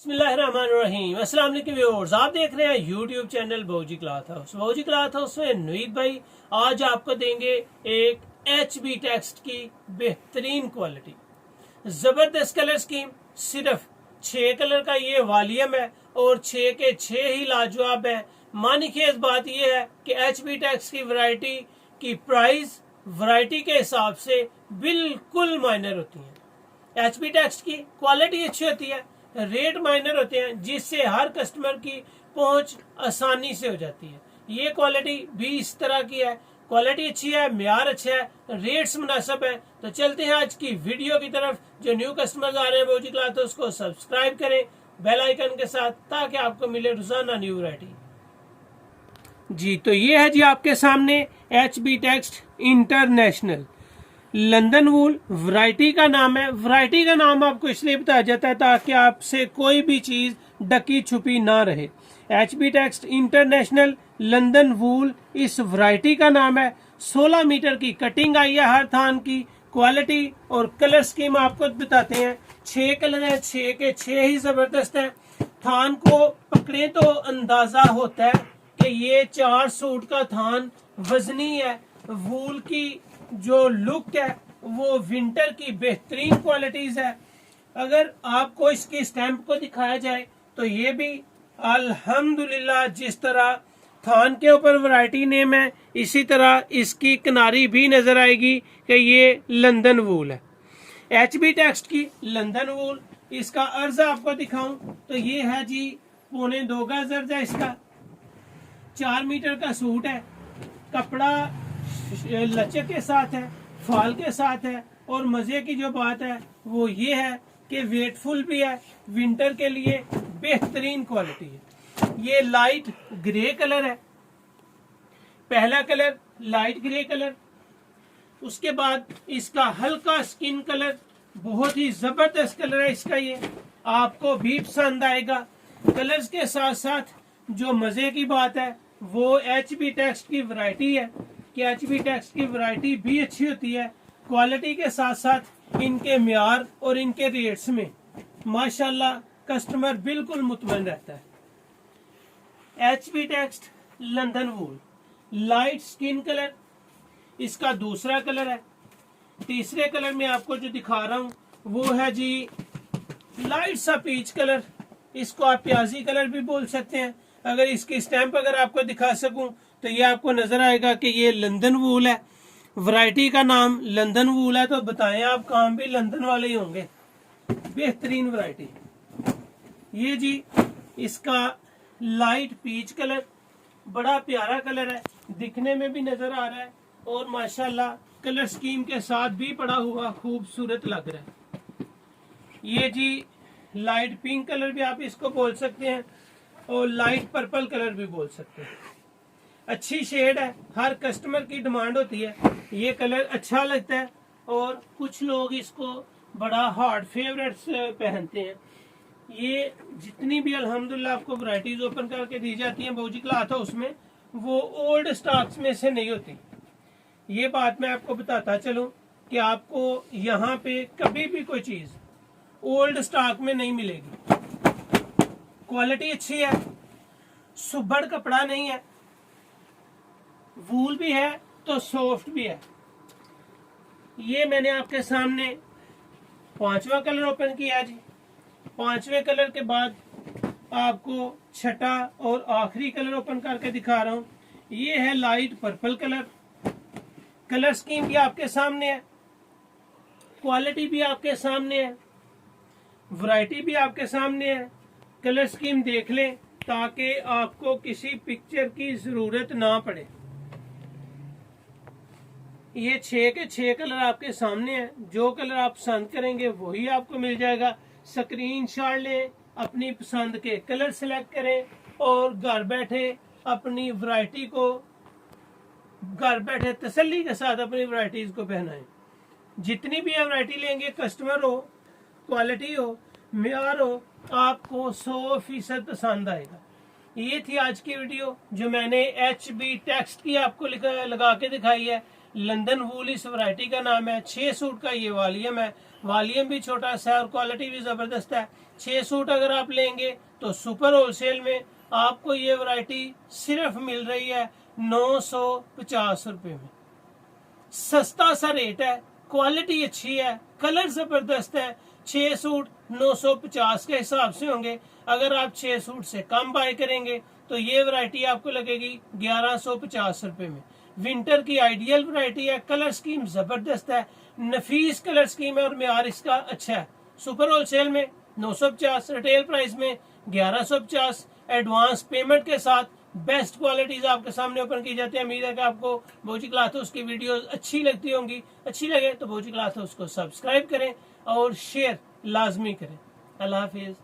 बिस्मिल्लाहिर्रहमानिर्रहीम। अस्सलाम वालेकुम व्यूअर्स, आप देख रहे हैं YouTube channel Bauji cloth house. Bauji cloth house में नवीद भाई आज आपको देंगे एक HB टेक्स्ट की बेहतरीन क्वालिटी, जबरदस्त कलर स्कीम। सिर्फ 6 कलर का ये वॉल्यूम है और 6 के 6 ही लाजवाब है। मानीखेज बात यह है कि HB टेक्स्ट की वैरायटी की प्राइस वैरायटी के हिसाब से बिल्कुल माइनर होती है। HB टेक्स्ट की क्वालिटी अच्छी होती है, रेट माइनर होते हैं, जिससे हर कस्टमर की पहुंच आसानी से हो जाती है। ये क्वालिटी भी इस तरह की है, क्वालिटी अच्छी है, म्यार अच्छा है, रेट्स मुनासिब है। तो चलते हैं आज की वीडियो की तरफ। जो न्यू कस्टमर्स आ रहे हैं बौजी क्लॉथ हाउस को सब्सक्राइब करें बेल आइकन के साथ, ताकि आपको मिले रोजाना न्यू वैरायटी। जी तो ये है जी आपके सामने HB टेक्स्ट इंटरनेशनल लंदन वूल। वैरायटी का नाम है, वैरायटी का नाम आपको इसलिए बताया जाता है ताकि आपसे कोई भी चीज डकी छुपी ना रहे। HB टेक्स्ट इंटरनेशनल लंदन वूल इस वैरायटी का नाम है। 16 मीटर की कटिंग आई है हर थान की। क्वालिटी और कलर स्कीम आपको बताते हैं। 6 कलर है, 6 के 6 ही जबरदस्त है। थान को पकड़े तो अंदाजा होता है कि ये 4 सूट का थान वजनी है। वूल की जो लुक है वो विंटर की बेहतरीन क्वालिटीज है। अगर आपको इसकी स्टैंप को दिखाया जाए तो ये भी अल्हम्दुलिल्लाह, जिस तरह थान के ऊपर वैरायटी नेम है, इसी तरह इसकी किनारी भी नजर आएगी कि ये लंदन वूल है। HB टेक्स्ट की लंदन वूल। इसका अर्ज आपको दिखाऊं तो ये है जी 1.25 गज अर्ज है इसका। 4 मीटर का सूट है। कपड़ा लचक के साथ है, फाल के साथ है, और मजे की जो बात है वो ये है कि वेटफुल भी है। विंटर के लिए बेहतरीन क्वालिटी है। ये लाइट ग्रे कलर है, पहला कलर लाइट ग्रे कलर। उसके बाद इसका हल्का स्किन कलर, बहुत ही जबरदस्त कलर है इसका। ये आपको भी पसंद आएगा। कलर्स के साथ साथ जो मजे की बात है वो HB टेक्स्ट की वैरायटी है कि HB टेक्स्ट की वैरायटी भी अच्छी होती है। क्वालिटी के साथ साथ इनके म्यार और इनके रेट्स में माशाल्लाह कस्टमर बिल्कुल मुतमईन रहता है। HB टेक्स्ट लंदन वूल लाइट स्किन कलर इसका दूसरा कलर है। तीसरे कलर में आपको जो दिखा रहा हूं वो है जी लाइट सा पीच कलर। इसको आप प्याजी कलर भी बोल सकते हैं। अगर इसकी स्टैंप अगर आपको दिखा सकूं तो ये आपको नजर आएगा कि ये लंदन वूल है। वैरायटी का नाम लंदन वूल है, तो बताएं आप काम भी लंदन वाले ही होंगे। बेहतरीन वैरायटी। ये जी इसका लाइट पीच कलर, बड़ा प्यारा कलर है, दिखने में भी नजर आ रहा है और माशाल्लाह कलर स्कीम के साथ भी पड़ा हुआ खूबसूरत लग रहा है। ये जी लाइट पिंक कलर भी आप इसको बोल सकते हैं और लाइट पर्पल कलर भी बोल सकते हैं। अच्छी शेड है, हर कस्टमर की डिमांड होती है। ये कलर अच्छा लगता है और कुछ लोग इसको बड़ा हार्ड फेवरेट्स पहनते हैं। ये जितनी भी अल्हम्दुलिल्लाह आपको वैरायटीज ओपन करके दी जाती हैं बौजी क्लॉथ हाउस में, वो ओल्ड स्टॉक्स में से नहीं होती। ये बात मैं आपको बताता चलूं कि आपको यहाँ पे कभी भी कोई चीज ओल्ड स्टॉक में नहीं मिलेगी। क्वालिटी अच्छी है, सुबड़ कपड़ा नहीं है, वूल भी है तो सॉफ्ट भी है। ये मैंने आपके सामने 5वां कलर ओपन किया जी। 5वें कलर के बाद आपको छठा और आखिरी कलर ओपन करके दिखा रहा हूं। ये है light purple colour. Colour scheme भी आपके सामने है, क्वालिटी भी आपके सामने है, वैरायटी भी आपके सामने है। कलर स्कीम देख लें ताकि आपको किसी पिक्चर की जरूरत ना पड़े। ये 6 के 6 कलर आपके सामने हैं। जो कलर आप पसंद करेंगे वही आपको मिल जाएगा। स्क्रीनशॉट लें, अपनी पसंद के कलर सेलेक्ट करें और घर बैठे अपनी वैरायटी को, घर बैठे तसल्ली के साथ अपनी वैरायटीज को पहनाएं। जितनी भी वैरायटी लेंगे, कस्टमर हो, क्वालिटी हो, म्यार हो, आपको 100% पसंद आएगा। ये थी आज की वीडियो जो मैंने HB टेक्स्ट की आपको लगा के दिखाई है। लंदन वूल इस वैरायटी का नाम है। 6 सूट का ये वॉल्यूम है, वॉल्यूम भी छोटा सा है और क्वालिटी भी जबरदस्त है। 6 सूट अगर आप लेंगे तो सुपर होलसेल में आपको ये वैरायटी सिर्फ मिल रही है 950 रुपए में। सस्ता सा रेट है, क्वालिटी अच्छी है, कलर जबरदस्त है। 6 सूट 950 के हिसाब से होंगे। अगर आप 6 सूट से कम बाय करेंगे तो ये वैरायटी आपको लगेगी 1150 रुपए में। विंटर की आइडियल वैरायटी है, कलर स्कीम जबरदस्त है, नफीस कलर स्कीम है और म्यार इसका अच्छा है। सुपर होलसेल में 950, रिटेल प्राइस में 1150, एडवांस पेमेंट के साथ बेस्ट क्वालिटीज आपके सामने ओपन की जाती है। उम्मीद है कि आपको भौजी क्लॉथ हाउस की वीडियोस अच्छी लगती होंगी। अच्छी लगे तो भौजी क्लॉथ हाउस को सब्सक्राइब करें और शेयर लाजमी करें। अल्लाह हाफिज।